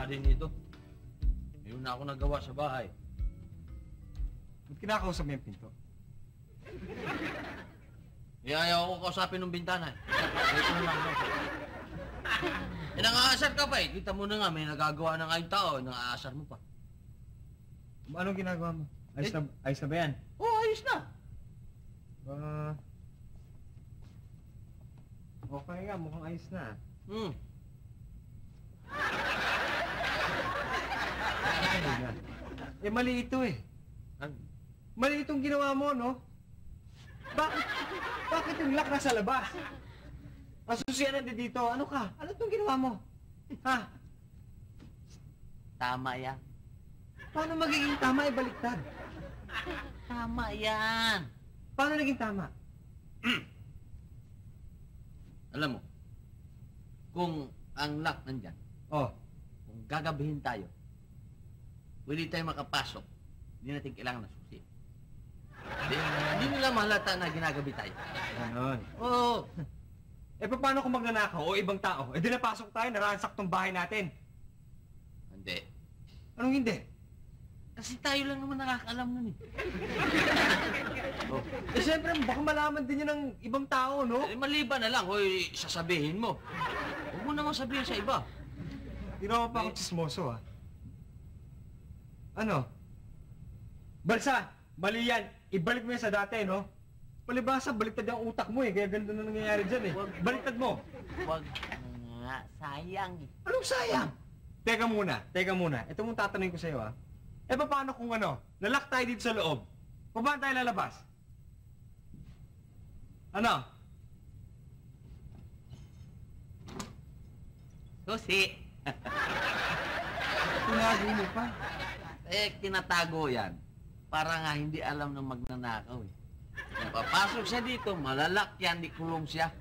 nga din ito. Mayroon na ako nagawa sa bahay. Ba't kinakausap mo yung pinto? Ayaw ko kausapin ng bintana. Ito na lang. Nangaasar ka pa eh. Kita mo na nga, may nagagawa ng ayong tao. Nangaasar mo pa. Anong ginagawa mo? Ayos na ba yan? Oo, ayos na. Okay nga, mukhang ayos na. Mali ito eh. Mali itong ginawa mo, no? Bakit yung lock nasa labas? Ang susiyan na dito, ano ka? Ano itong ginawa mo? Ha? Tama yan. Paano magiging tama baliktad? Tama yan. Paano naging tama? Alam mo, kung ang lock nandyan, kung gagabihin tayo, hindi tayo makapasok, hindi natin kailangan na susi. Hindi nila malata na ginagabi tayo. Ganon. Oo. Paano kung magnanakaw o ibang tao? Di napasok tayo, naransak tong bahay natin. Hindi. Anong hindi? Kasi tayo lang naman nakakaalam nun eh. Siyempre, baka malaman din yun ng ibang tao, no? Maliban na lang, sasabihin mo. Huwag mo naman sabihin sa iba. Ginawa pa ako chismoso, ha? Ano? Balsa, mali yan. Ibalik mo yan sa dati, no? Palibasa, baliktad yung utak mo eh. Kaya ganito na nangyayari dyan eh. Baliktad mo. Huwag nga, sayang eh. Anong sayang? Teka muna. Ito mong tatanungin ko sa'yo, ha? Paano kung ano? Nalock tayo dito sa loob. Paano tayo lalabas? Ano? Susi. Tinago mo pa. Tinatago yan. Para nga hindi alam ng magnanakaw eh. Kung papasok siya dito, malalak yan, di kulong siya.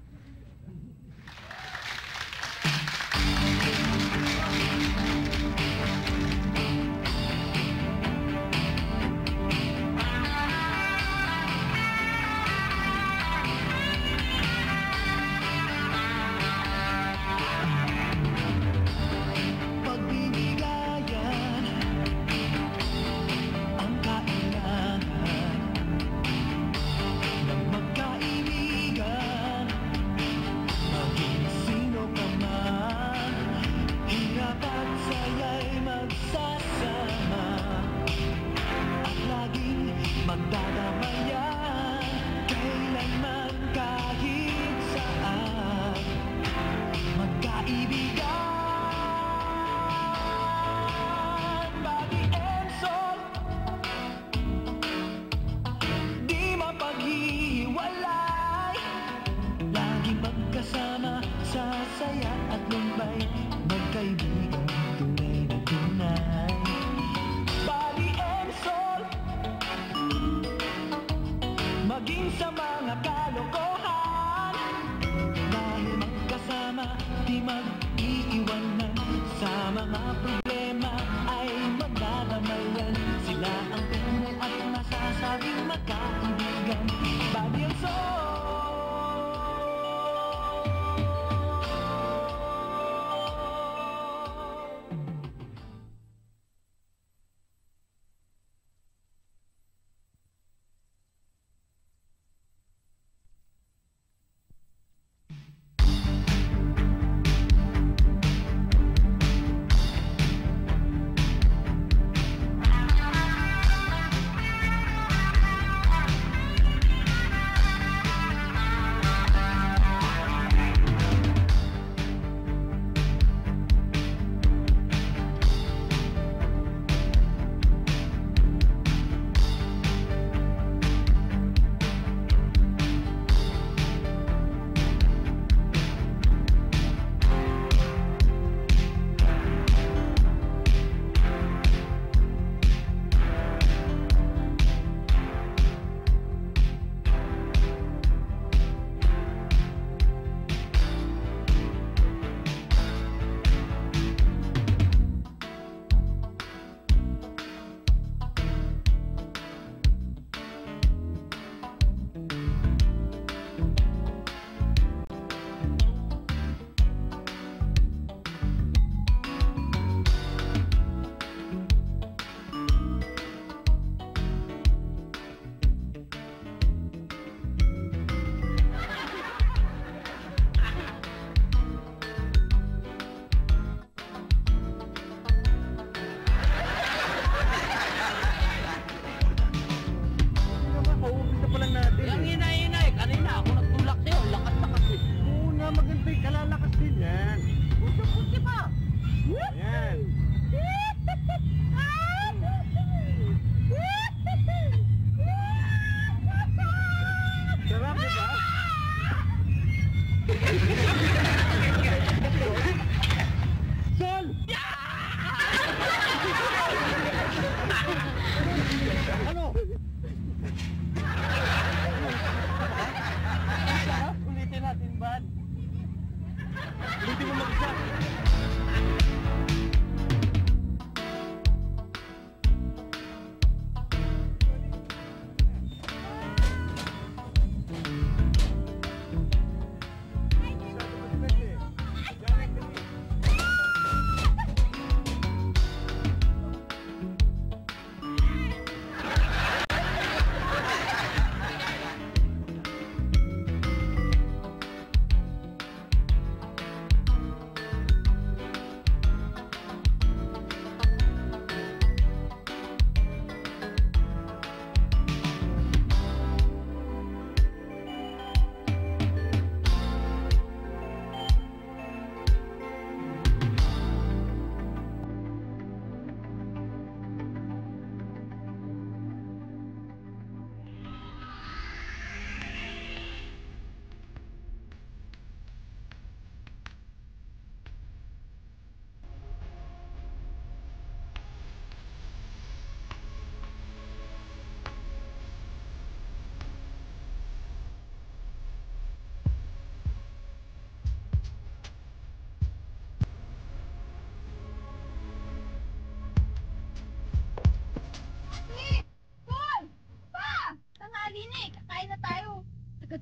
din yan. Puti pa! Ayan. Sarap, di ba? Sol! Ano? Ulitin natin, Bad. Ulitin mo mag-isa.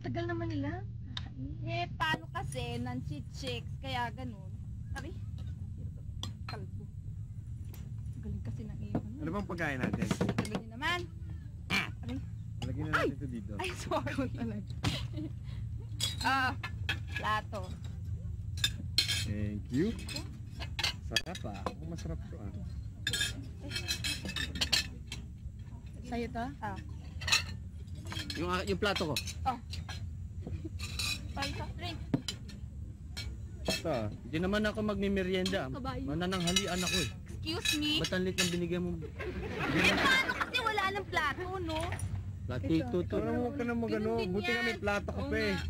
Tagal naman nila. Eh, paano kasi, Nancy Chicks, kaya ganun. Ari, kalbo. Galing kasi ng iyo. Ano bang pagkain natin? Galing din naman. Ari, Lagyan na natin ito dito. ay, sorry. Ah, plato. Thank you. Sarap ah. Ang masarap to ah. Sa'yo to? Ah. Yung plato ko. Paisa, drink. Ito. Hindi naman ako magmimerienda. Kabayo. Manananghalian ako eh. Excuse me? Ba't ang lit ng binigyan mo? Eh, paano kasi wala ng plato, no? Platito to. Parang huwag ka na magano. Ganun din Buti nga may yan. plato ka Oo pa eh. nga.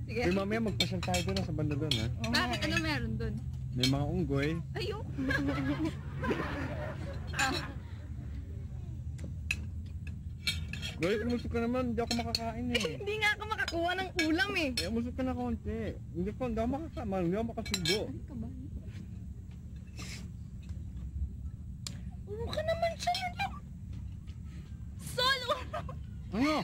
Sige. Eh mamaya magpasyal tayo doon sa banda doon ha. Bakit? Ano meron dun? May mga unggoy. Ayun. Goy, umusok ka naman. Hindi ako makakain eh. Hindi nga ako makakuha ng ulam eh. Eh, umusok ka na konti. Hindi ako makakama. Hindi ako makasubo. Ano ka naman siya yun? Solo! Ano?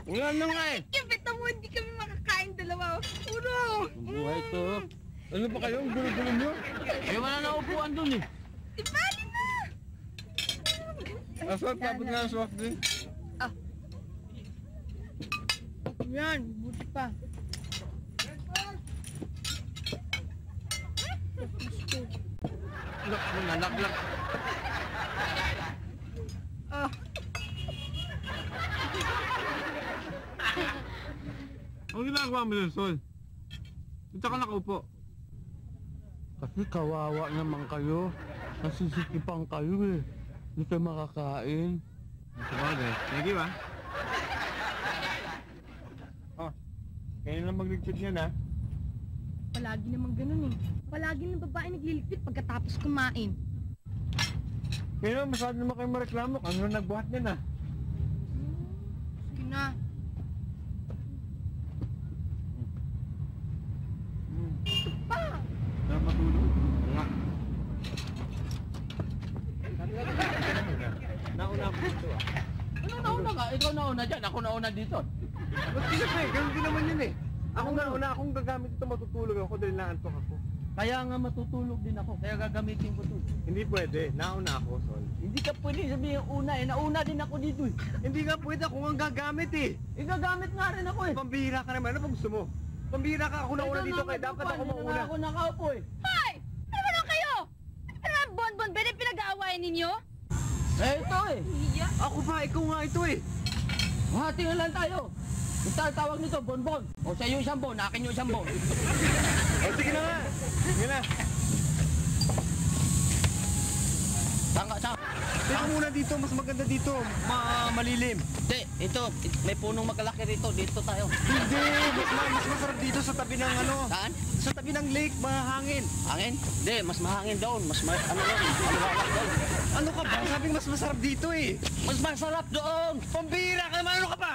Wala na nga eh. Kipita mo, hindi kami makakain dalawa. Uno! Ang buhay to. Ano ba kayo? Ang gulo-gulo nyo? Eh, wala na upuan dun eh. Ibali na! Aswat, tapos nga ang swak din. Yan, buti pa. Lak mo na, lak. Ang ginagawa mo dun, Sol? Ito ka nakaupo. Kasi kawawa naman kayo. Nasisikipan kayo eh. Hindi kayo makakain. Sabagay. Thank you ah. Oh, kayo lang magligpit yan ah. Palagi naman ganun eh. Palagi ng babae nagliligpit pagkatapos kumain. Kaya naman masyado naman kayo mareklamo. Ano na nagbuhat yan ah? Sige na. Na matulog? Nga. Nauna ako dito ah. Ano nauna ka? Ikaw nauna dyan. Ako nauna dito. Ba't kasi? Ganun din naman yun eh. Ako nauna akong gagamit ito, matutulog ako dahil naantok ako. Kaya nga matutulog din ako. Kaya gagamitin ko to. Hindi pwede. Nauna ako, Sol. Hindi ka pwede sabihin una eh. Nauna din ako dito eh. Hindi nga pwede ako ang gagamit eh. Igagamit nga rin ako eh. Pambihira ka naman. Ano ba gusto mo? Pambihira ka. Ako nauna dito kaya dapat ako mauna. Ako nakaupo eh. Hoy! Ano ba lang kayo? Ano ba, Bonbon? Pwede pinag-aawayan ninyo? Eh, ito eh. Iya. Ako ba? Ikaw nga ito eh. Hati na lang tayo. Ito ang tawag nito, bonbon. O sa iyo isang bon, akin yung isang bon. O, sige na nga. Sige na. Saan? Teka muna dito, mas maganda dito. Malilim. Hindi, ito, may punong makalaki rito. Dito tayo. Hindi, mas masarap dito sa tabi ng ano. Saan? Sa tabi ng lake, mahangin. Hangin? Hindi, mas mahangin doon. Ano doon? Ano ka ba? Sabi mas masarap dito eh. Mas masarap doon. Pambira ka naman, ano ka ba?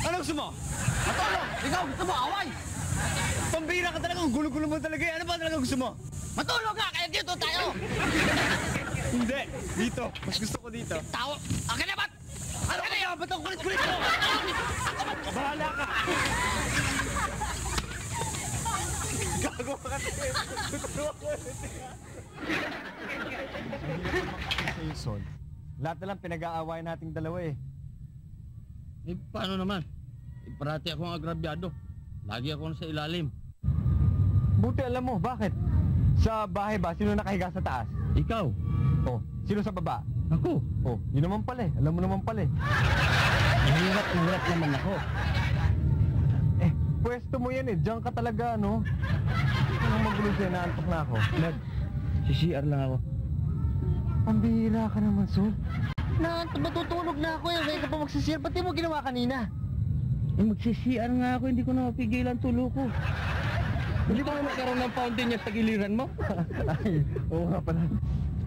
Ano gusto mo? Matulog! Ikaw, gusto mo, away! Pambira ka talaga, ang gulo-gulo mo talaga eh. Ano ba talaga gusto mo? Matulog nga, kaya dito tayo! Hindi, dito. Mas gusto ko dito. Tao! Akin na ba't? Ano ka na yan? Ba't ang kulit-kulit mo? Bahala ka! Gago ka kasi. Jason, lahat na lang pinag-aawayan nating dalawa eh. Eh, paano naman? Eh, parati akong agrabyado. Lagi ako sa ilalim. Buti alam mo, bakit? Sa bahay ba, sino nakahiga sa taas? Ikaw? Oh, sino sa baba? Ako? Oh, yun naman pala eh. Alam mo naman pala eh. Hirap naman ako. Eh, pwesto mo yan eh. Diyan ka talaga, no? Anong magulo dyan? Naantok na ako. Lad, si CR lang ako. Pambihira ka naman, Sol. Matutulog na ako eh. Kaya ka pa magsisir. Pati mo ginawa kanina. Eh, magsi-CR nga ako. Hindi ko na mapigilan tulo ko. Hindi ba nagkaroon ng fountain niya sa giliran mo? Ay, oo nga pala.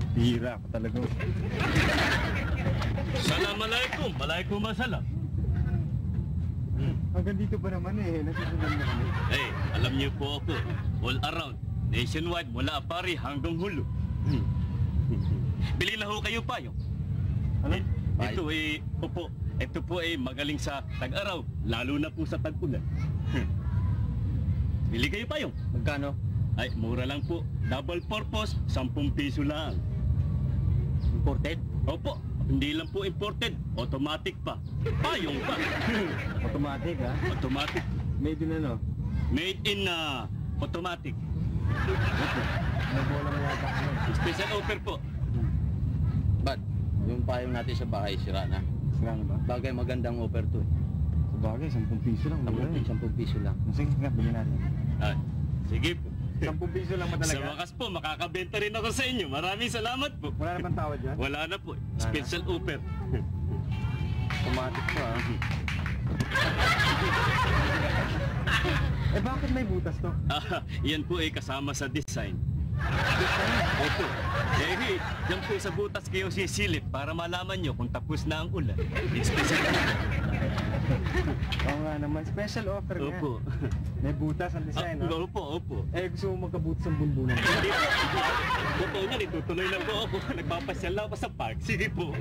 Bihira ka talaga. Assalamualaikum. Waalaikumsalam. Hanggang dito ba naman eh? Nasusundan mo kami. Eh, alam niyo po ako. All around. Nationwide mula Apari hanggang Hulo. Bili na ho kayo payo. Ano? Ito eh, opo. Ito po ay magaling sa tag-araw. Lalo na po sa tag-ulan. Bili kayo payo. Magkano? Ay, mura lang po. Double purpose, 10 piso lang. Imported? Opo, hindi lang po imported. Automatic pa. Payong pa. Automatic ha? Automatic. Made in ano? Made in automatic. Nabola mo yata ano? Special offer po. Bad, yung payong natin sa bahay, sira na. Sira na ba? Bagay magandang offer to eh. Sabagay, 10 piso lang. Mura eh. 10 piso lang. Sige nga, bilhin natin. Ay, sige po. 10 piso lang Sa matalaga. wakas po, makakabenta rin ako sa inyo. Maraming salamat po. Wala na bang tawad dyan? Wala na po. Special offer. Automatic pa ha? Eh bakit may butas to? Yan po ay kasama sa design. Opo. Eh, yan po sa butas kayo sisilip para malaman nyo kung tapos na ang ulan. Special offer. Oo nga naman, special offer nga. Opo. May butas ang design, no? Opo, opo. Eh, gusto mo magkabutas ang bunbunan. Hindi po. Totoo niyan, itutuloy lang po ako. Nagpapasyal lang ako sa park. Sige po.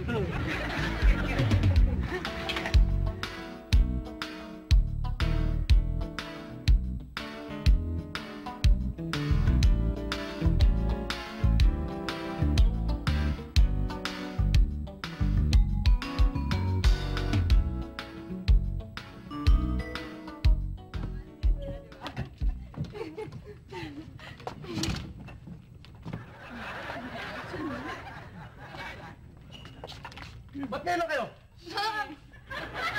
Ba't ngayon lang kayo?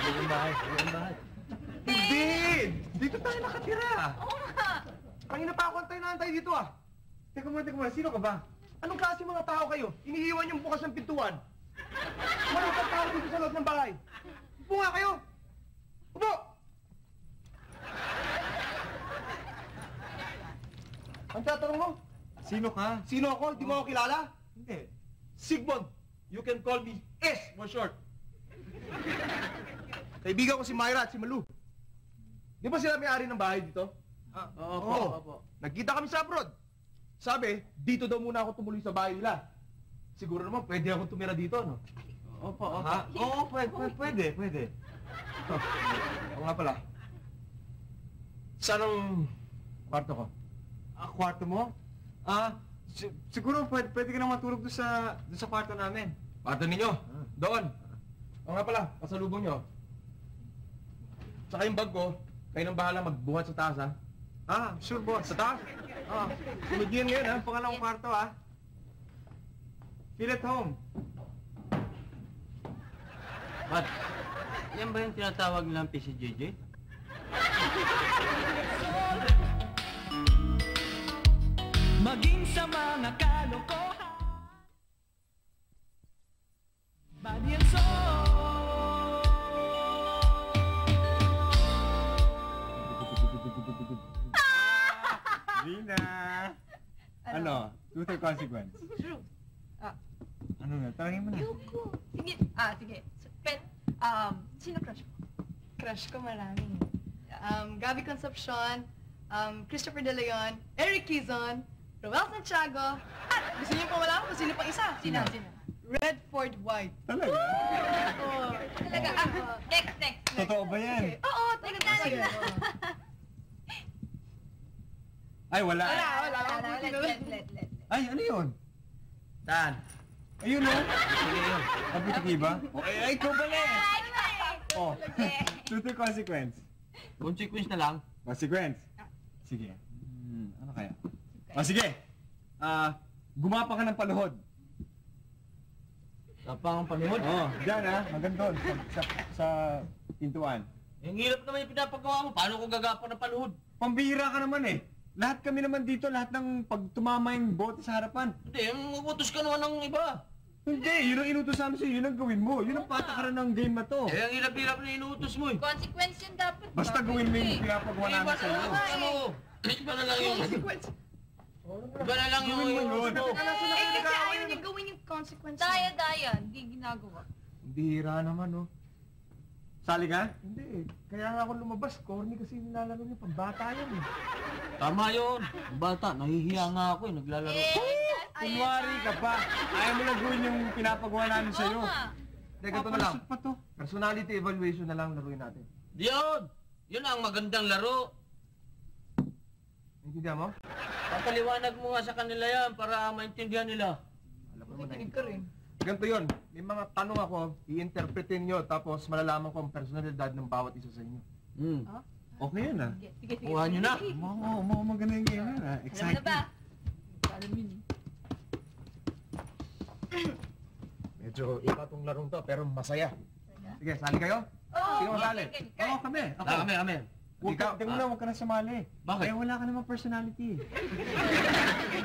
Ang bahay. Hindi! Dito tayo nakatira. Oo nga. Kanina pa ako antay na antay dito ah. Teka muna, sino ka ba? Anong klase mga tao kayo? Iniiwan yung bukas ng pintuan. Walang pagtao dito sa loob ng bahay. Upo nga kayo! Upo! Ang tatanong mo? Sino ka? Sino ako? Hindi mo ako kilala? Hindi. Sigmund. You can call me S for short. Kaibigan ko si Myra at si Malu. Di ba sila may-ari ng bahay dito? Oo. Nagkita kami sa abroad. Sabi, dito daw muna ako tumuloy sa bahay nila. Siguro naman pwede ako tumira dito, no? Opo. Ha? Oo, pwede. Oo nga pala. Saan ang kwarto ko? Kwarto mo? Siguro pwede ka na matulog doon sa kwarto namin. Kwarto ninyo? Doon. Oo nga pala, pasalubong nyo. Saka yung bag ko, kayo nang bahala magbuhat sa taas, ha? Sure boss. Sa taas? Sunod yun ngayon, ha? Pangalawang kwarto, ha? Feel at home. Ba't? Yan ba yung tinatawag nilang PCJJ? Maging sa mga kalokohan, body and soul. Rina! Ano? Truth or consequence? True. Ano na? Tawagin mo na. Ayoko. Sige. Sige. Pet, sino crush mo? Crush ko marami. Gabby Concepcion, Christopher De Leon, Eric Quizon, Roel Santiago, at gusto niyo pa wala kung sino pang isa? Sino? Redford White. Talaga? Oh. Talaga, next. Totoo ba yan? Oo, talaga. Sige. Ay, wala. Let. Ay, ano yun? Saan? Ayun o. Sige yun. Kapitiki ba? Ay, ikaw pala eh. Oh, truth or consequence? Consequence na lang. Consequence? Sige. Ano kaya? Sige. Gumapa ka ng paluhod. Tapang ang panuhod. Diyan hanggang doon. Sa pintuan. Ang hirap naman yung pinapagawa mo. Paano ko gagapang ng panuhod? Pambihira ka naman eh. Lahat kami naman dito, lahat ng pag tumama yung bote sa harapan. Hindi, utos ka naman ng iba. Hindi, yun ang inutos namin sa'yo, yun ang gawin mo. Yun ang patakaran ng game na to. Eh, ang hirap-hirap na inuutos mo eh. Consequence yun dapat. Basta gawin mo yung pinapagawa namin sa'yo. Iba na lang yung... Iba na lang yung... Gawin mo yun. Kasi ayaw niya gawin yung consequence. Daya, hindi ginagawa. Bihira naman, oh. Sali ka? Hindi eh. Kaya nga ako lumabas. Corny kasi nilalaro niya. Pambata yan eh. Tama yun. Bata, nahihiya nga ako eh. Naglalaro. Kunwari ka pa. Ayaw mo lang gawin yung pinapagawa namin sa'yo. Teka, ito na lang. Pa to. Personality evaluation na lang laruin natin. Yun! Yun ang magandang laro. Naintindihan mo? Papaliwanag mo nga sa kanila yan para maintindihan nila. Alam ko naman na Kinig ka rin. Ganito yun. May mga tanong ako, i-interpretin nyo, tapos malalaman ko ang personalidad ng bawat isa sa inyo. Okay yun ah. Sige. Kuha nyo na. Maganda yung game yun ah. Alam mo na Exciting. ba? Alam yun eh. Medyo iba tong larong to, pero masaya. Sige, sali kayo? Sino masali? Oo, kami. Ako. Kami. Ikaw, tingnan mo na, huwag ka na sumali. Bakit? Eh, wala ka namang personality.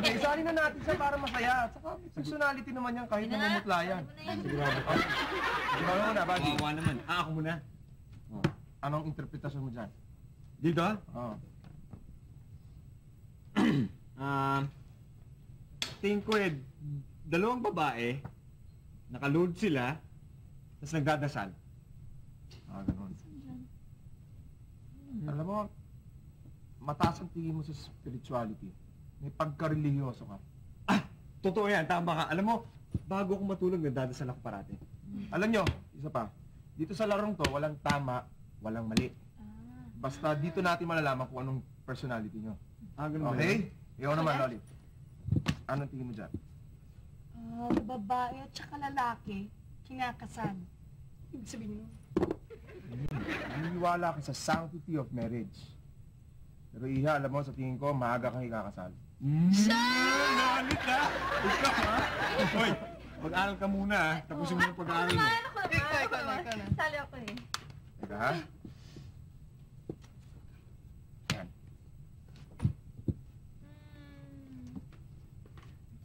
Isali na natin siya para masaya. At saka personality naman yan kahit namumutla yan. Sigurado ka. Sigurado mo na, Buddy. Kawawa naman. Ako muna. Anong interpretasyon mo dyan? Dito ah? Oo. Tingin ko eh, dalawang babae, nakaload sila, tapos nagdadasal. Ganun. Alam mo, mataas ang tingin mo sa spirituality. May pagka-religyoso ka. Totoo yan, tama ka. Alam mo, bago ako matulog, nagdadasal ako parati. Alam nyo, isa pa. Dito sa larong to, walang tama, walang mali. Basta dito natin malalaman kung anong personality nyo. Ganun ba yun? Okay? Ikaw naman, Loli. Anong tingin mo dyan? Babae at saka lalaki, kinakasal. Ibig sabihin mo? Naniniwala ka sa sanctity of marriage. Pero Iha, alam mo, sa tingin ko, maaga kang ikakasal. Nalit ka! Ikaw ha? Hoy, mag-aral ka muna ha. Tapusin mo yung pag-aaral mo. Ikaw na. Sali ako eh. Teka ha? Yan.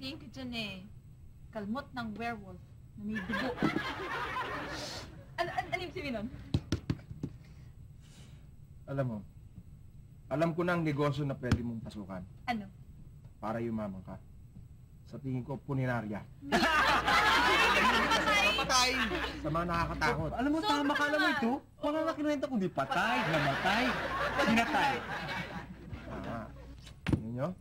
Tingin ko dyan eh. Kalmot ng werewolf na may dugo. Ano yung sabihin nun? Alam mo, alam ko na ang negosyo na pwede mong pasukan Ano? para yumaman ka. Sa tingin ko, puninarya. Patay! Sa mga nakakatakot. Alam mo, tama ka alam mo ito. Wala na kinuwenta kundi patay, namatay, pinatay. Tingin nyo?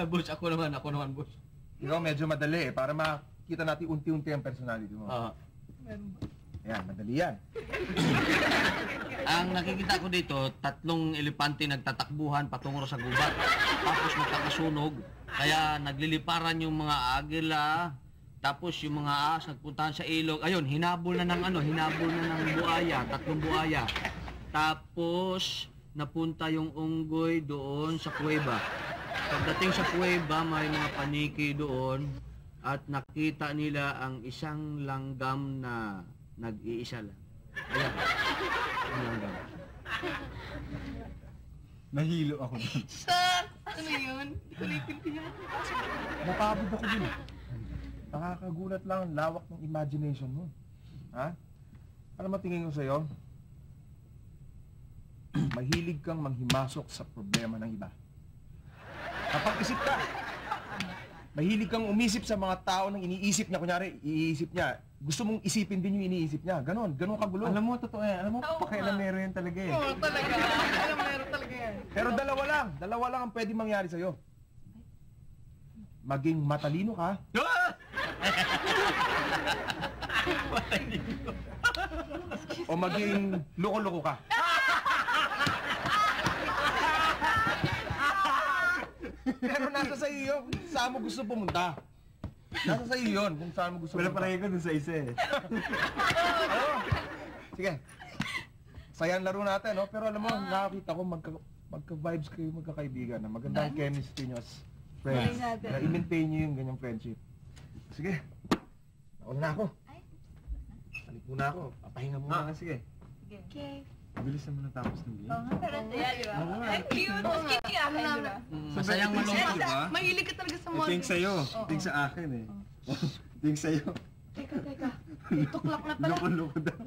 Boss, ako naman, boss. Ikaw medyo madali eh, para makita natin unti-unti ang personality mo. Ayan, madali yan. Ang nakikita ko dito, 3 elepante nagtatakbuhan patungo sa gubat. Tapos magkakasunog, kaya nagliliparan yung mga agila. Tapos yung mga ahas nagpuntahan sa ilog. Ayun, hinabol na ng buaya, 3 buaya. Tapos napunta yung unggoy doon sa kuweba. Pagdating sa kuweba, may mga paniki doon at nakita nila ang isang langgam na nag-iisa lang. Ayan. Ayan lang. Nahilo ako doon. Shucks! Ano yun? Hindi ko naiintindihan. Napabod ako dun. Nakakagulat lang ang lawak ng imagination mo. Ha? Ano matingin ko sa'yo? Mahilig kang manghimasok sa problema ng iba. Kapag-isip ka, mahilig kang umisip sa mga tao nang iniisip niya. Kunyari, iisip niya. Gusto mong isipin din yung iniisip niya. Ganon kagulo. Alam mo, totoo yan. Alam mo, pakialamero yan talaga eh. Oo, talaga. Alam, meron talaga yan. Pero dalawa lang ang pwede mangyari sa'yo. Maging matalino ka, o maging loko-loko ka. Pero nasa sa iyo kung saan mo gusto pumunta. Nasa sa iyo yun kung saan mo gusto Wala pumunta. palagi ko dun sa isa eh. Ano? Sige. Saya ang laro natin, no? Pero alam mo, nakakita ko magka-vibes kayo, magkakaibigan, na magandang chemistry nyo as friends. Na i-maintain nyo yung ganyang friendship. Sige. Nauna na ako. Balik muna ako. Papahinga muna. Sige. Okay. Bilis naman natapos ng game. Pero saya, di ba? Oo nga. Ay, cute. Mas cute yung akin, di ba? Masayang malungkot. Diba? Mahilig ka talaga sa Ito model. yung sa'yo. Ito yung sa akin eh. Ito yung sa'yo. Teka. Tuklak na pala. Loko-loko daw.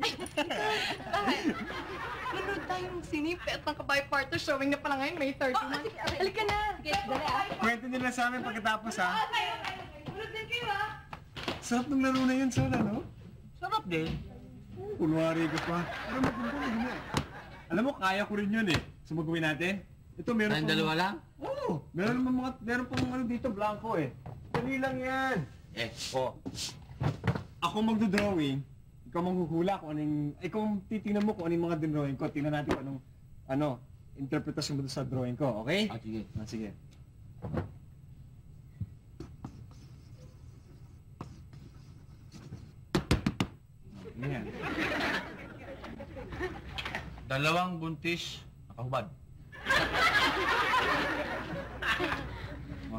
Nanood tayong sinipet ng Kabayo Partner showing na pala ngayon, May 31. Halika na. Sige, dali ah. Kwento nila sa amin pagkatapos ha. Nanood din kayo ha. Sarap ng laro na yun, Sol, ano? Sarap din. Kunwari ka pa. Pero maganda. Alam mo, kaya ko rin yun eh. So magawin natin. Ito meron Tayong dalawa lang? Oo. Meron pang ano dito, blanco eh. Dali lang yan. Ako magdo-drawing, ikaw manghuhula kung anong... Ikaw titingnan mo kung anong mga drawing ko. Tingnan natin kung anong, interpretasyon mo doon sa drawing ko, okay? Sige. Sige. Yan. Dalawang buntis, nakahubad.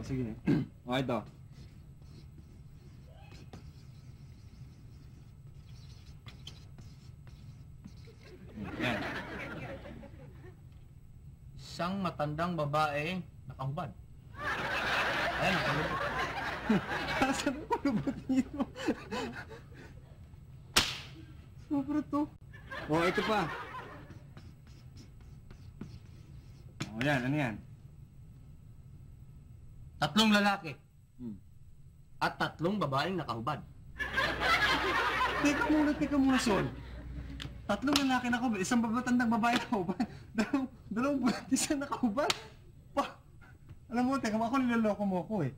Sige. Ito. Yan. Isang matandang babae, nakahubad. Ayan, nakalubot. Asan ang kulubot dito? Sobra to. Ito pa. Yan, ano yan? Tatlong lalaki. Hmm. At tatlong babaeng nakahubad. Teka muna, Sol. Tatlong lalaki nakahubad, isang matandang babae nakahubad, dalawang buntis na nakahubad. Alam mo, teka, ako niloloko mo ako eh.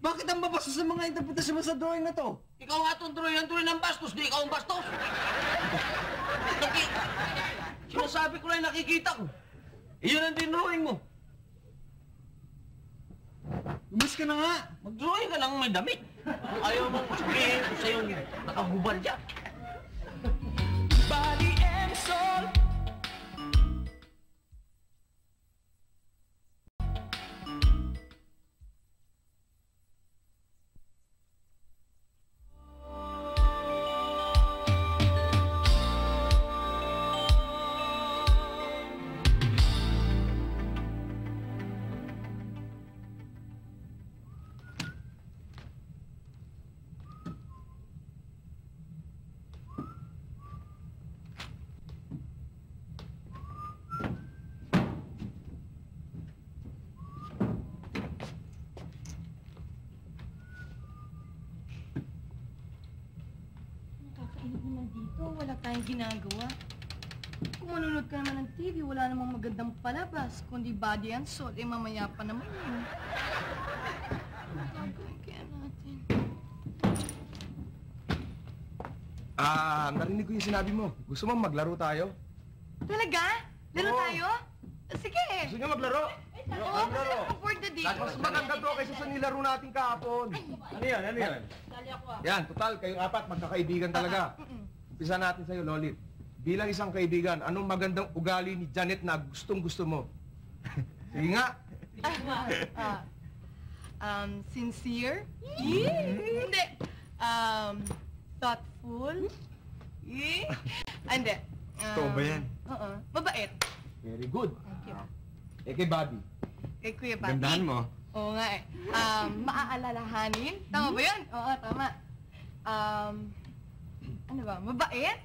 Bakit ang babasa sa mga interpretasyon mo sa drawing na to? Ikaw nga itong tuloy ng bastos, di ikaw ang bastos. Sinasabi ko lang nakikita ko. Iyon ang dinrawing mo. Lumis ka na nga! Mag-drawing ka lang may damit. Ayaw mo sabihin ko sa'yo nakahubad dyan. Body and soul. Nakakainip naman dito. Wala tayong ginagawa. Kung manunod ka naman ng TV, wala namang magandang palabas. Kundi Body and Soul, mamaya pa naman yun. Gagawin kaya natin. Narinig ko yung sinabi mo. Gusto mo maglaro tayo? Talaga? Laro Oo. tayo? Sige! Gusto niyo maglaro? Oo, kasi afford the day. Mas maganda to kaysa sa nilaro natin kahapon. Ano yan? Dali ako ah. Yan, total, kayong apat, magkakaibigan talaga. Umpisa natin sa'yo, Lolit. Bilang isang kaibigan, anong magandang ugali ni Janet na gustong-gusto mo? Sige nga. Sincere? Hindi. Thoughtful? Eh? Hindi. Totoo ba yan? Oo. Mabait. Very good. Thank you. Eh, kay Bobby. Kay Kuya Bobby. Gandahan mo. Oo nga eh. Maaalalahanin. Tama ba yun? Oo, tama. Ano ba? Mabait?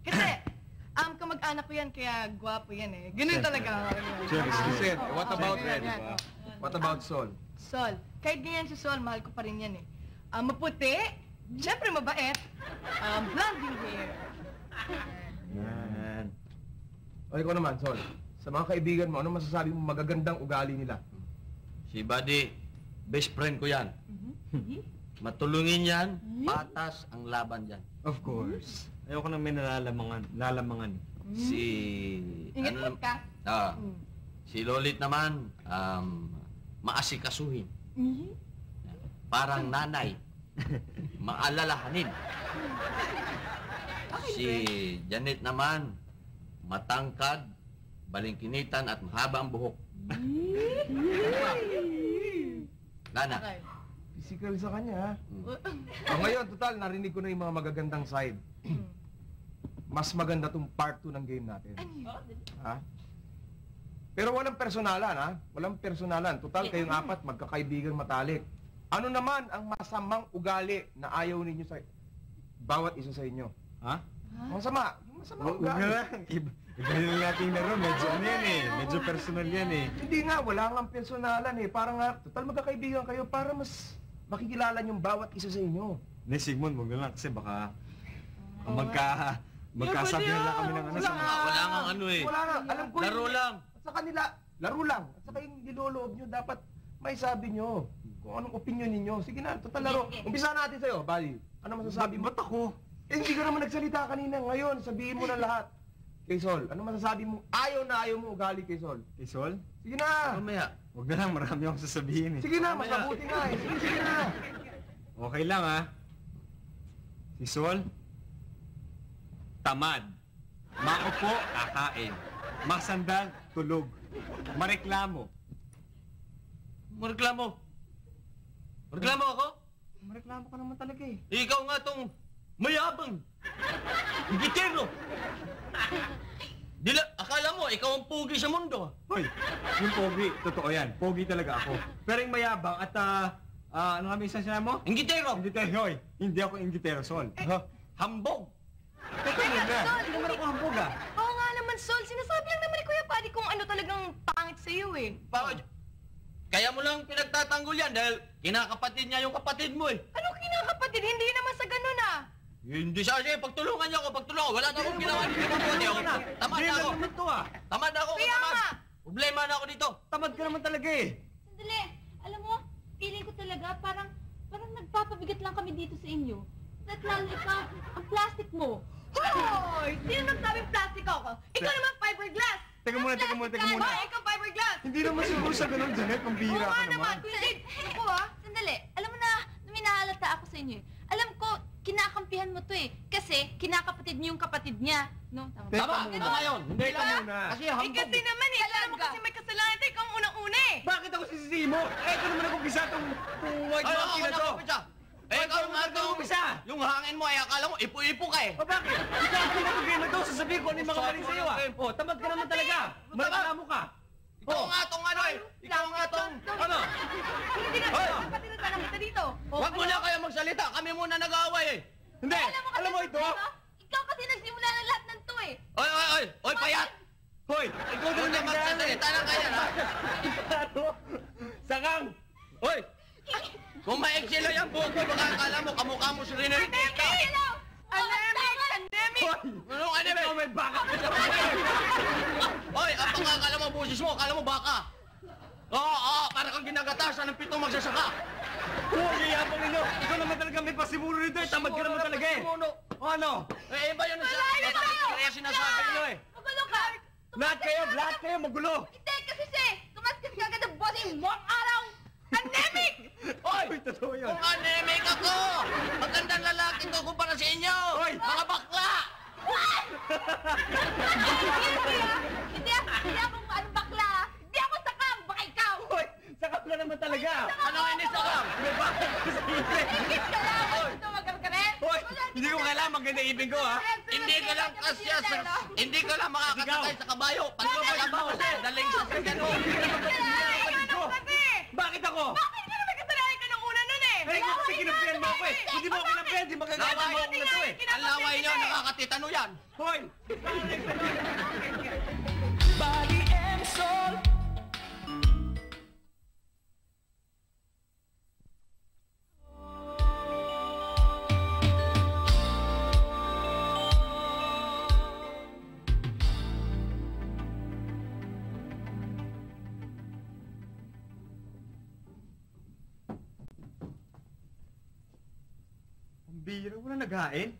Kasi, kamag-anak ko yan, kaya gwapo yan eh. Ganun talaga. Listen, what about Yan, Red? yan. What about Sol? Sol. Kahit ganyan si Sol, mahal ko pa rin yan eh. Maputi, syempre mabait. Blonde yung hair. Yan. O ikaw naman, Sol. Sa mga kaibigan mo, ano masasabi mo magagandang ugali nila? Si Buddy, best friend ko yan. Matulungin yan, patas ang laban dyan. Of course. Ayoko nang may nalalamangan. Si... Ingat ano, ka. si Lolit naman, maasikasuhin. Parang nanay. Maalalahanin. Si Janet naman, matangkad, balingkinitan at mahaba ang buhok. Lana. Okay. Physical sa kanya, ha? O ngayon, total, narinig ko na yung mga magagandang side. Mas maganda tong part 2 ng game natin. Ha? Pero walang personalan, ha? Walang personalan. Total, kayong apat, magkakaibigan matalik. Ano naman ang masamang ugali na ayaw ninyo sa bawat isa sa inyo? Ha? Masama. Yung masamang Huwag ugali. na lang. Iba yung nating laro. Medyo ano yan eh. Medyo personal yan eh. Hindi nga, wala nga personalan eh. Parang nga, total magkakaibigan kayo para mas makikilala yung bawat isa sa inyo. Ne, Sigmund, huwag na lang kasi baka magkasabihan lang kami ng ano sa mga... Wala nga ano eh. Wala nga, alam ko Laro yun. lang. At sa kanila, laro lang. At saka yung niloloob nyo, dapat may sabi nyo. Kung anong opinion ninyo. Sige na, total laro. Umpisa natin sa'yo, Bali. Ano masasabi mo? Ba't ako? Eh, hindi ka naman nagsalita kanina. Ngayon, sabihin mo na lahat. Kay Sol, ano masasabi mo? Ayaw na ayaw mo ugali kay Sol. Kay Sol? Sige na. Mamaya. Huwag na lang, marami akong sasabihin eh. Sige na, mas mabuti nga eh. Sige na. Okay lang ha. Si Sol, tamad. Maupo, kakain. Masandal, tulog. Mareklamo. Mareklamo. Mareklamo ako? Mareklamo ka naman talaga eh. Ikaw nga tong mayabang. Gitero. Akala mo, ikaw ang pugi sa mundo. Hoy, yung pogi, totoo yan. Pogi talaga ako. Pero yung mayabang at ano kami isang sinabi mo? Ingitero. Ingitero, hoy. Hindi ako ingitero, Sol. Hambog. Teka muna. Hindi naman ako hambog ah. Oo nga naman, Sol. Sinasabi lang naman ni Kuya Buddy kung ano talagang pangit sa iyo eh. Bakit? Kaya mo lang pinagtatanggol yan dahil kinakapatid niya yung kapatid mo eh. Ano kinakapatid? Hindi naman sa ganun ah. Hindi siya siya. Pagtulungan niyo ako, pagtulungan. Wala na akong ginawa dito. Tamad ako. Hindi lang naman to ah. Tamad ako. Kaya Tamad. nga. Problema na ako dito. Tamad ka naman talaga eh. Sandali, alam mo, feeling ko talaga parang nagpapabigat lang kami dito sa inyo. At lalo ikaw, ang plastic mo. Hoy! Sino nagsabing plastic ako? Ikaw naman fiberglass! Teka muna. Hoy, ikaw fiberglass! Hindi naman siguro sa ganun, Janet. Pambihira Oo ka nga naman! naman. Kundi, ako ah! Sandali, alam mo na, naminahalata ako sa inyo eh. Alam ko, kinakampihan mo to eh. Kasi kinakapatid niyo yung kapatid niya. No? Tama ba? Tama. Tama yun. Hindi Teka muna. Kasi Eh hambog. kasi naman eh, alam mo kasi may kasalanan tayo, ikaw ang unang-una eh! Bakit ako sisisihin mo? Eh, ito naman ako gisa itong white Ay, monkey ako na to. nakapitsa. Eh, ikaw nga Bakit ako umpisa? Yung hangin mo ay akala mo, ipo-ipo ka eh. O bakit? Ikaw ang pinag-game na to. Sasabihin ko ano yung mga mali sa'yo ah. O, tamad ka naman talaga. Mareklamo ka. Ikaw nga tong ano eh. Ikaw nga tong ano. Hindi nga, Hoy! kapatid na lang kita dito! O, Huwag mo ano? na kayo magsalita. Kami muna nag-aaway eh. Hindi. Alam mo ito? Ikaw kasi nagsimula ng lahat ng to eh. Oy, payat! Hoy, ikaw Huwag din na magsasalita lang kaya ha. Sakang! Hoy! Kung maexilo yung buhok mo, baka akala mo, kamukha mo si Rene. Pandemic! Anong anime? Ikaw may baka ka sa Hoy, ang pagkakala mo, busis mo, akala mo baka. Oo, para kang ginagatasan ng pitong magsasaka. Hoy, yayabang ninyo. Ikaw naman talaga may pasimuno nito eh. Tamad ka naman talaga eh. O ano? Eh, iba yun kaya sinasabi nyo eh. Magulo ka! Lahat kayo, magulo. Hindi, kasi tumaskas ka agad ang bossing mo ang araw! Pandemic! Hoy! Uy, totoo yun. Kung anemic ako! Magandang lalaki to kumpara sa inyo! Hoy! Mga bakla! Hindi ako anong bakla! Hindi ako sakang! Baka ikaw! Hoy, sakap ka naman talaga. Ano inis ako? May baka ka sa isip. Higit ka lang! Gusto magkakaroon ka rin? Hoy, hindi ko kailangan maganda ibig ko ha. Hindi ka lang kasya sa... Hindi ka lang makakasakay sa kabayo. Pag lumala mo, daling sa sakyan mo. Bakit ako? Bakit ka naman kasalanan ka ng una nun eh? Eh, kasi kinapihan mo ako eh. Hindi mo ako kinapihan, di magagawa mo ako na to eh. Ang laway niyo, nakakatitano yan. Hoy! Body and soul. Ang bira, wala naghain.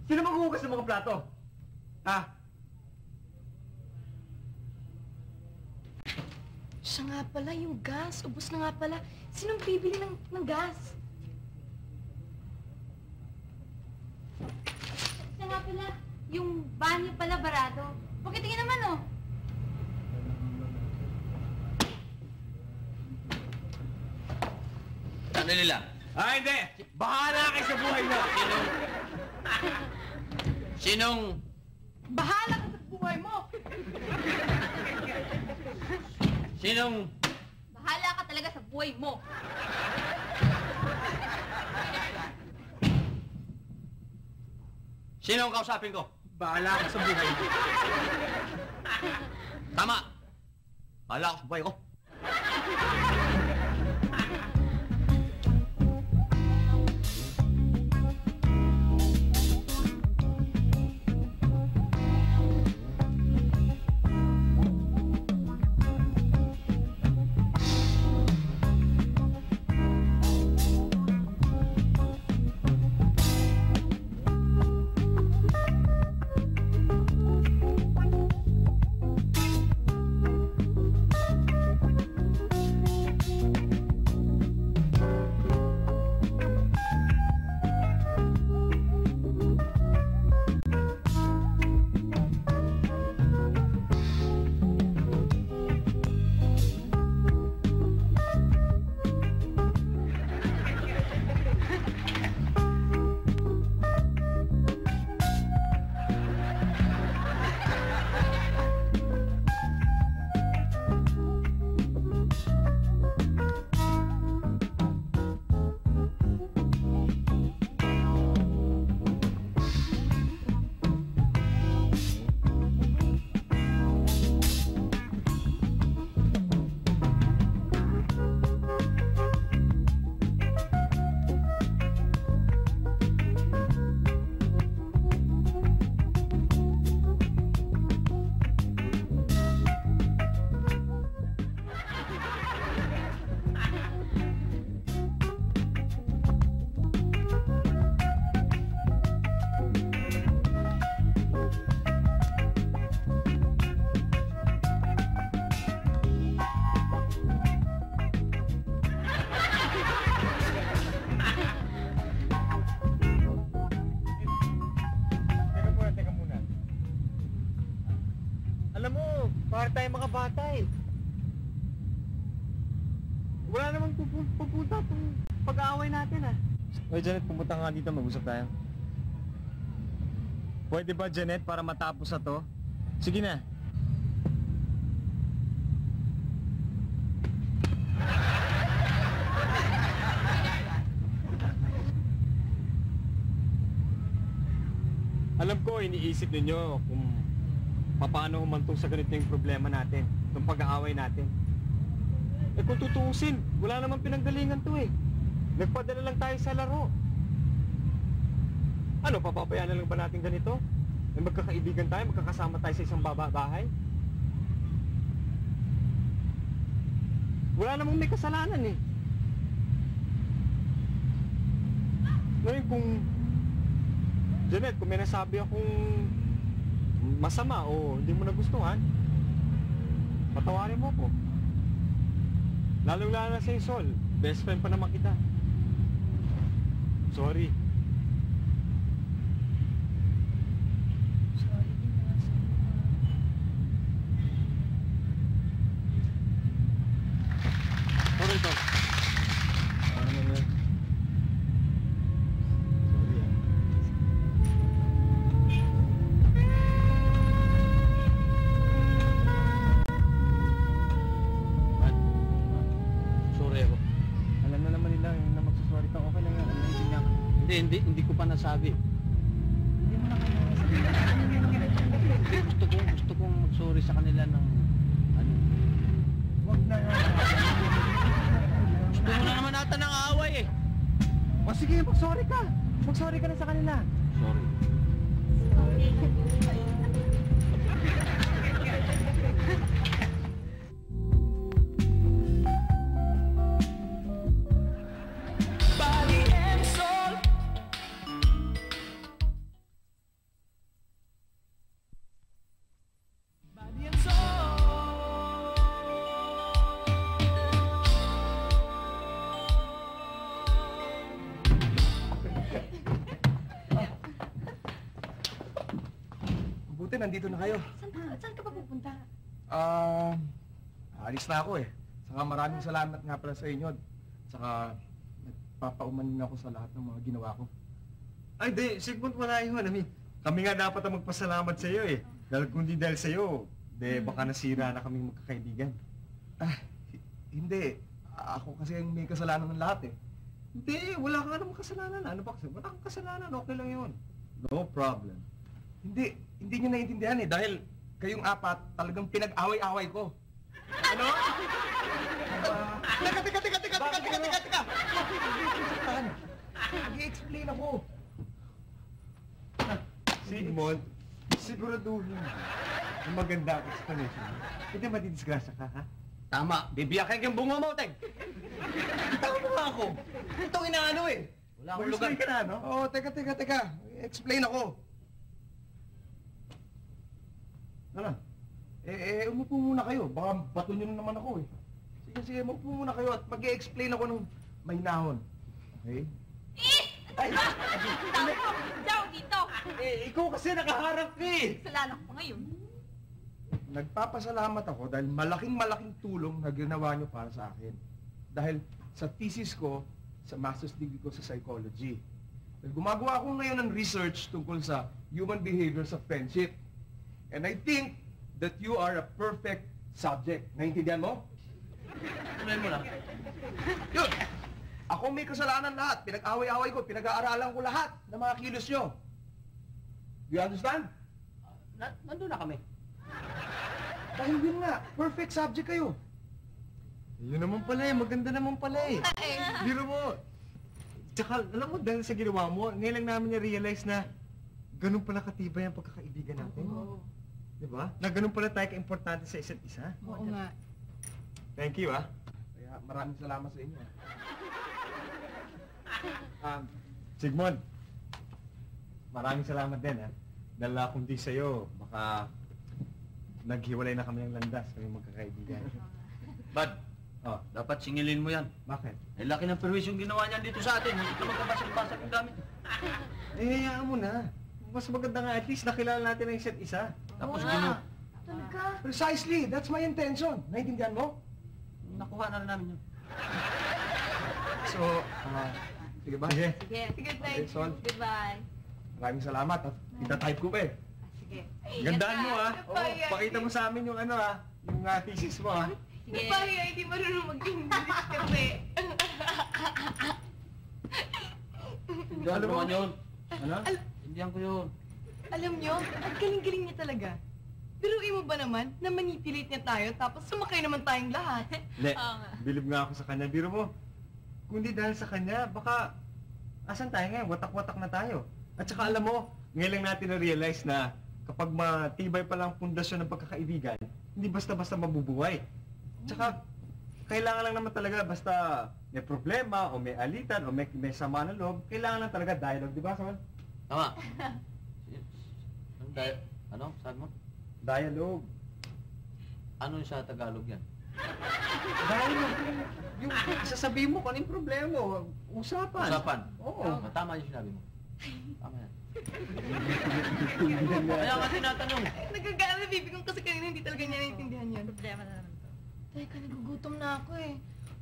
Sino maghuhugas ng mga plato? Ha? Siya nga pala, yung gas. Ubus na nga pala. Sinong bibili ng gas? pala, yung banyo pala barado. Pakitingin naman, oh. Sandali lang. Hindi! Bahala kayo sa buhay mo! Sinong... Bahala ka sa buhay mo! Sinong... Bahala ka talaga sa buhay mo. Sinong kausapin ko? Bahala ka sa buhay mo. Tama! Bahala ako sa buhay ko. Alam mo, para tayong mga bata eh. Wala namang pupunta itong pag-aaway natin ah. Oy Janet, pumunta nga dito, mag-usap tayo. Pwede ba Janet, para matapos na to? Sige na. Alam ko, iniisip ninyo kung paano humantong sa ganito yung problema natin, yung pag-aaway natin. Eh kung tutuusin, wala namang pinanggalingan to eh. Nagpadala lang tayo sa laro. Ano, papabayaan na lang ba natin ganito? Eh magkakaibigan tayo, magkakasama tayo sa isang bahay? Wala namang may kasalanan eh. Ngayon kung Janet, kung may nasabi akong masama o hindi mo nagustuhan, patawarin mo ko. Lalong-lalo na sa Sol, best friend pa naman kita. Sorry. Sorry to. Ano naman yun? Sorry ah. Sorry ako. Alam na naman nila yung na magsasorry ka. Okay lang yan. Alam na niya. Hindi ko pa nasabi. Hindi mo na kaya sabihin. Hindi, gusto kong mag-sorry sa kanila ng ano. Huwag na nga. Gusto mo na naman ata ng away eh. O sige, mag-sorry ka. Mag-sorry ka na sa kanila. Sorry. Body and soul. Body and soul. Mabuti, nandito na kayo. Saan ka pa pupunta? Alis na ako eh. Saka maraming salamat nga pala sa inyo. Saka nagpapaumanin ako sa lahat ng mga ginawa ko. Ay, di, Sigmund, wala yun. Kami nga dapat ang magpasalamat sa iyo eh. Dahil kundi dahil sa iyo, baka nasira na kaming magkakaibigan. Hindi. Ako kasi ang may kasalanan ng lahat eh. Hindi, wala ka namang kasalanan. Ano ba kasi? Wala kang kasalanan, okay lang yun. No problem. Hindi nyo naiintindihan eh. Dahil kayong apat talagang pinag-away-away ko. Ano? Teka! Mag-i-explain ako. Sigmund, siguraduhin mo na maganda ang explanation. Hindi madidisgrasya ka, ha? Tama, bibiyakin yung bungo mo, Teg. Tama mo nga ako. Ito inaano eh. Wala akong lugar. Mag-explain ka na, no? Oo, teka. Explain ako. Ano? Umupo muna kayo. Baka bato nyo na naman ako eh. Sige, umupo muna kayo at mag-i-explain ako ng mahinahon. Okay? Ay! Diyaw dito! Ikaw kasi nakaharap ka eh! Kasalanan ko pa ngayon. Nagpapasalamat ako dahil malaking tulong na ginawa nyo para sa akin. Dahil sa thesis ko, sa master's degree ko sa psychology. Dahil gumagawa ako ngayon ng research tungkol sa human behavior sa friendship. And I think that you are a perfect subject. Naintindihan mo? Tuloy mo lang. Yun! Ako may kasalanan lahat. Pinag-away-away ko, pinag-aaralan ko lahat ng mga kilos nyo. Do you understand? Nandun na kami. Dahil yun nga, perfect subject kayo. Yun naman pala eh, maganda naman pala eh. Biro mo. Tsaka, alam mo, dahil sa ginawa mo, ngayon lang namin na-realize na ganun pala katibay ang pagkakaibigan natin. Oo. Diba? Na ganun pala tayo ka-importante sa isa't isa. Oo nga. Thank you, ah. Kaya maraming salamat sa inyo. Sigmund, maraming salamat din, ha. Dahil kung di sa'yo, baka naghiwalay na kami ng landas, kami magkakaibigan. Bad, dapat singilin mo yan. Bakit? Eh, laki ng perwis yung ginawa niyan dito sa atin. Hindi ka magkabasag-basag ng gamit. Hayaan mo na. Mas maganda nga, at least nakilala natin ang isa't isa. Tapos Talaga? Precisely, that's my intention. Naintindihan mo? nakuha na rin namin yun. So, sige ba? Sige. Sige. Sige, thank Sol. you. Goodbye. Maraming salamat at ita-type ko pa eh. Sige. Gandaan mo, ha. Ganda. Oo, pakita mo sa amin yung yung thesis mo, ha. Sige. Napaya, hindi marunong mag-English kasi. Indihan Alam ko mo- man yun. Ano? Indihan ko yun. Alam nyo, ang galing-galing niya talaga. Biruin mo ba naman na manipulate niya tayo tapos sumakay naman tayong lahat? Le, Oo nga. bilib nga ako sa kanya. Biro mo, kundi dahil sa kanya, baka, asan tayo ngayon? Watak-watak na tayo. At saka alam mo, ngayon lang natin na-realize na kapag matibay pa lang ang pundasyon ng pagkakaibigan, hindi basta-basta mabubuhay. Tsaka, kailangan lang naman talaga basta may problema o may alitan o may sama ng loob, kailangan lang talaga dialogue, di ba, Sol? Tama. Ano? Sabi mo? Dialogue. Ano yung sa Tagalog yan? Dialogue. Yung sasabihin mo kung ano yung problema mo, usapan. Usapan. Oo. Tama yung sinabi mo. Tama yan. Kaya nga tinatanong. Nagagawa na bibig ko kasi kanina hindi talaga niya naintindihan yun. Problema na naman to. Teka, nagugutom na ako eh.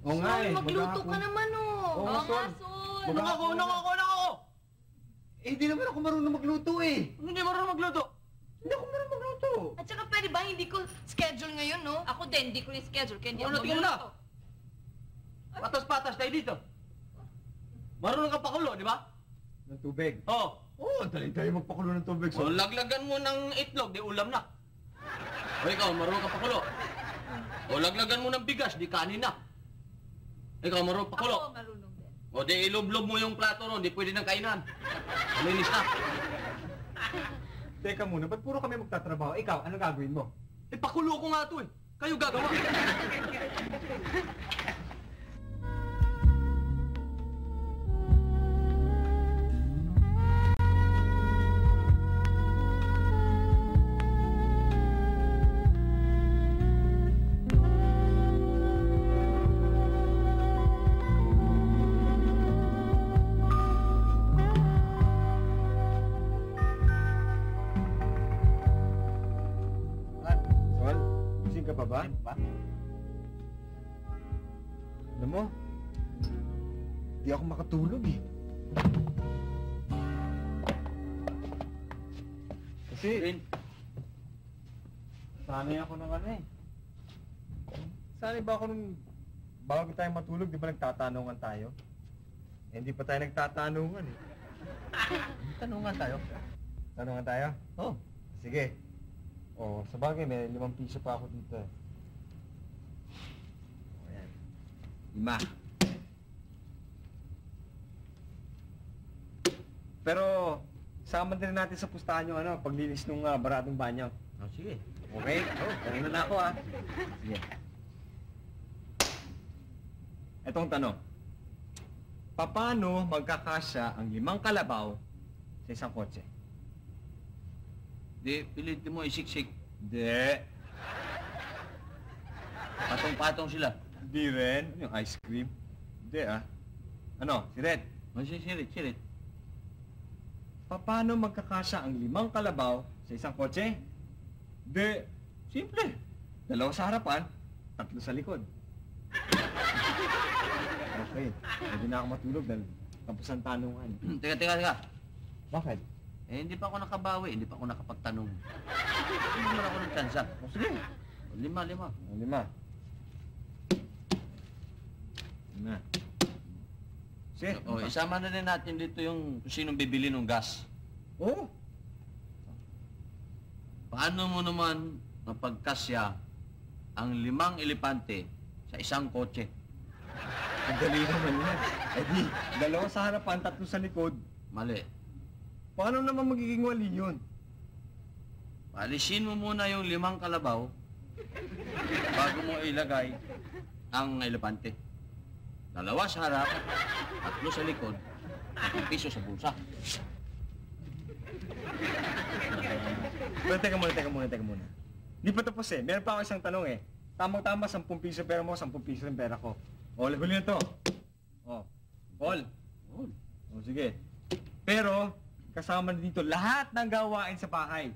Oo nga Sol, eh, magluto maghapon. ka naman oh. Oo, Oo nga, Sol. Sol. Ako! Eh, di naman ako marunong magluto eh. Hindi marunong magluto. Hindi ako marunong magluto. At saka pwede ba hindi ko schedule ngayon, no? Ako din, hindi ko yung schedule, kaya hindi Ano, ako tingnan mo na. magluluto. Patas-patas tayo dito. Marunong ka pakulo, di ba? Ng tubig. Oo. Oo, dali tayo magpakulo ng tubig. So, laglagan mo ng itlog, di ulam na. O ikaw, marunong ka pakulo. O laglagan mo ng bigas, di kanin na. Ikaw, marunong pakulo. Ako marunong din. O di ilublob mo yung plato ron, di pwede nang kainan. Malinis na. Teka muna, ba't puro kami magtatrabaho? Ikaw, ano gagawin mo? Eh, pakulo ko nga to eh. Kayo gagawa. mo, di ako makatulog eh. Kasi, Rin, sanay ako ng ano eh. Sanay ba ako nung bago tayo matulog, di ba nagtatanungan tayo? Eh, hindi pa tayo nagtatanungan eh. tanungan tayo. Tanungan tayo? Oh, Sige. Oh, sa bagay, may 5 piso pa ako dito eh. Oh, ayan. 5. Pero, sama din natin sa pustahan yung ano, paglinis ng baradong banyo. oh sige. Okay? Oh, ganun na ako ah. Sige. Etong tanong. Paano magkakasya ang 5 kalabaw sa isang kotse? Di, pilitin mo isiksik. Hindi. Patong-patong sila. Hindi rin. Ano yung ice cream? Hindi ah. Ano? Si Red? Sirit. Paano magkakasya ang 5 kalabaw sa isang kotse? Hindi. Simple. 2 sa harapan, 3 sa likod. Okay. Pwede na ako matulog dahil tapos ang tanungan. Teka. Bakit? Eh, hindi pa ako nakabawi, hindi pa ako nakapagtanong. Hindi naman ako ng tsansa. O sige. 5. 5. Sige. O, isama na rin natin dito yung kung sinong bibili ng gas. Oo. Paano mo naman mapagkasya ang 5 elepante sa isang kotse? Ang dali naman yan. Eh di, 2 sa harapan, 3 sa likod. Mali. Paano naman magiging wali yun? Paalisin mo muna yung 5 kalabaw bago mo ilagay ang elepante. 2 sa harap, 3 sa likod, 1 piso sa bulsa. Pero teka muna. Di pa tapos eh. Meron pa ako isang tanong eh. Tamang-tama, 10 piso pera mo, 10 piso rin pera ko. O, huli na to. O, Paul. O, sige. Pero, kasama na dito lahat ng gawain sa bahay.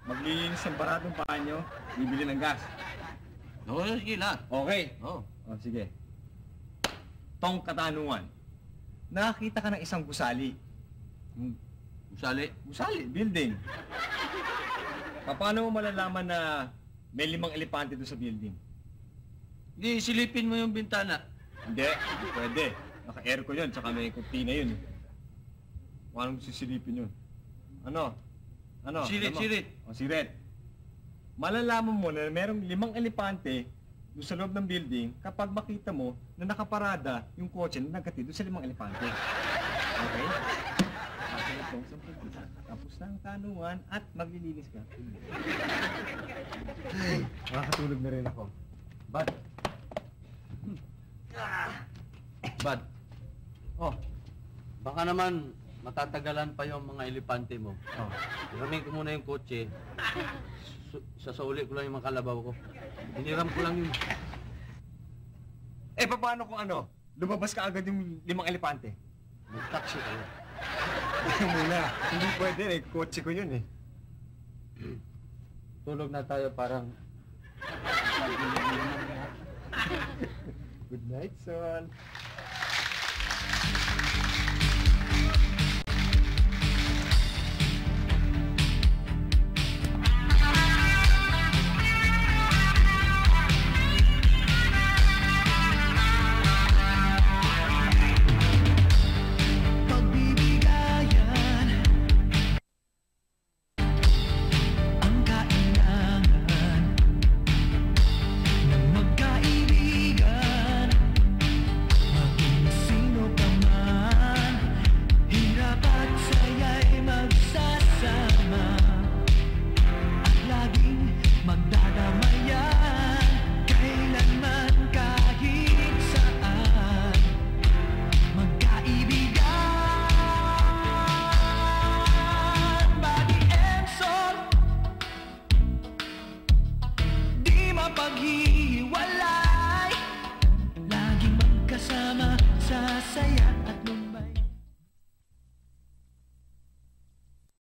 Maglilinis ng baradong banyo, bibili ng gas. Oo, sige lahat. Okay. Oo. O, sige. Tong katanungan. Nakakita ka ng isang gusali. Usali. Gusali, building. Paano mo malalaman na may 5 elepante doon sa building? Hindi, silipin mo yung bintana. Hindi pwede. Naka-aircon yun, tsaka may kurtina yun. Paano mo sisilipin yun? Ano? Sirit. O, sirit. Malalaman mo na merong 5 elepante doon sa loob ng building kapag makita mo na nakaparada yung kotse na nagkatid doon sa 5 elepante. Okay? Okay, itong 10 piso. Tapos na ang tanungan at maglilinis ka. Ay, makakatulog na rin ako. Bad. Oh, baka naman matatagalan pa yung mga elepante mo. Oh. Hiramin ko muna yung kotse. Sasauli ko lang yung mga kalabaw ko. Hiniram ko lang yun. Eh, paano kung ano? Lumabas ka agad yung 5 elepante? Mag-taxi kayo. Ito muna. Hindi pwede eh. Kotse ko yun eh. Tulog na tayo parang... Good night, son.